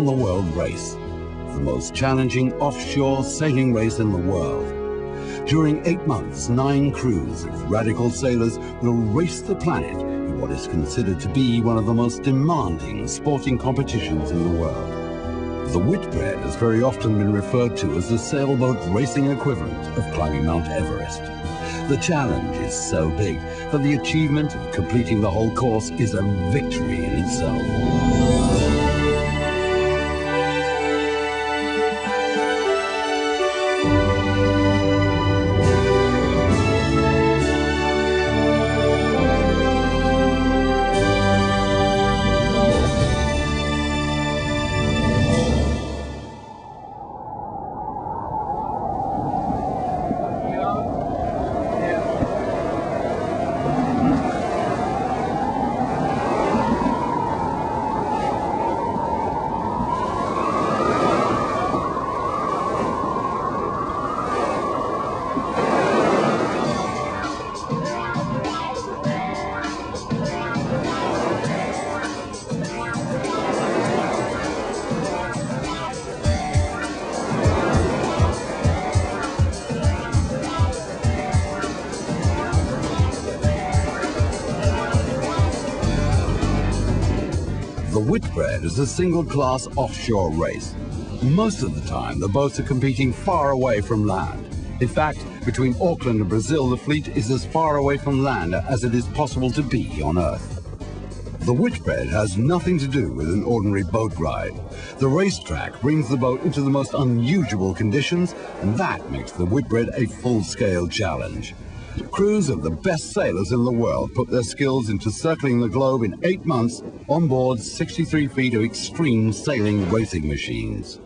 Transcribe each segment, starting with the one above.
round-the-world race, the most challenging offshore sailing race in the world. During 8 months, 9 crews of radical sailors will race the planet in what is considered to be one of the most demanding sporting competitions in the world. The Whitbread has very often been referred to as the sailboat racing equivalent of climbing Mount Everest. The challenge is so big that the achievement of completing the whole course is a victory in itself. The Whitbread is a single-class offshore race. Most of the time, the boats are competing far away from land. In fact, between Auckland and Brazil, the fleet is as far away from land as it is possible to be on Earth. The Whitbread has nothing to do with an ordinary boat ride. The racetrack brings the boat into the most unusual conditions, and that makes the Whitbread a full-scale challenge. Crews of the best sailors in the world put their skills into circling the globe in 8 months on board 63 feet of extreme sailing racing machines.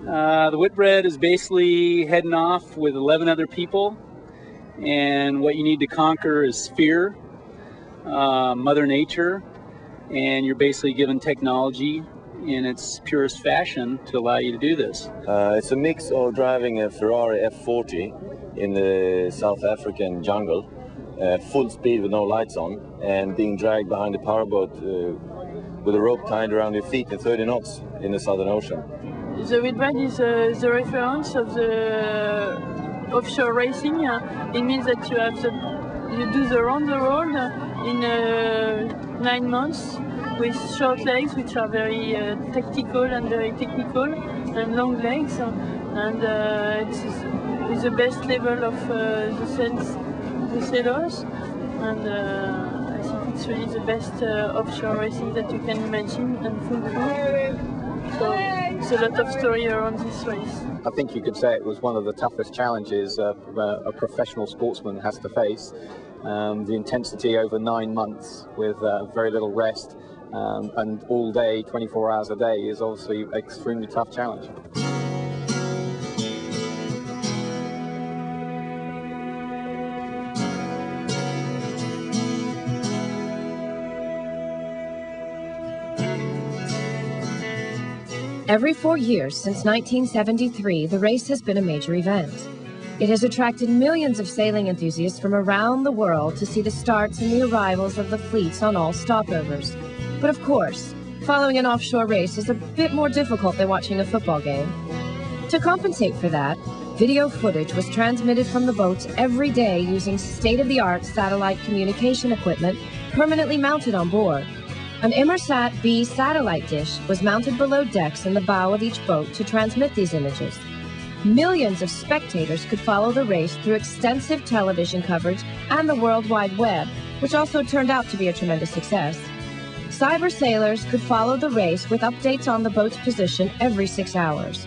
The Whitbread is basically heading off with 11 other people, and what you need to conquer is fear, Mother Nature, and you're basically given technology in its purest fashion to allow you to do this. It's a mix of driving a Ferrari F40 in the South African jungle, full speed with no lights on, and being dragged behind a powerboat with a rope tied around your feet at 30 knots in the Southern Ocean. The Whitbread is the reference of the offshore racing. It means that you do the round the world in 9 months with short legs, which are very tactical and very technical, and long legs, and it's with the best level of the sailors, and I think it's really the best offshore racing that you can imagine, and full fun. So it's a lot of story around this race. I think you could say it was one of the toughest challenges a professional sportsman has to face. The intensity over 9 months with very little rest and all day, 24 hours a day, is obviously an extremely tough challenge. Every 4 years since 1973, the race has been a major event. It has attracted millions of sailing enthusiasts from around the world to see the starts and the arrivals of the fleets on all stopovers. But of course, following an offshore race is a bit more difficult than watching a football game. To compensate for that, video footage was transmitted from the boats every day using state-of-the-art satellite communication equipment permanently mounted on board. An Inmarsat B satellite dish was mounted below decks in the bow of each boat to transmit these images. Millions of spectators could follow the race through extensive television coverage and the World Wide Web, which also turned out to be a tremendous success. Cyber sailors could follow the race with updates on the boat's position every 6 hours.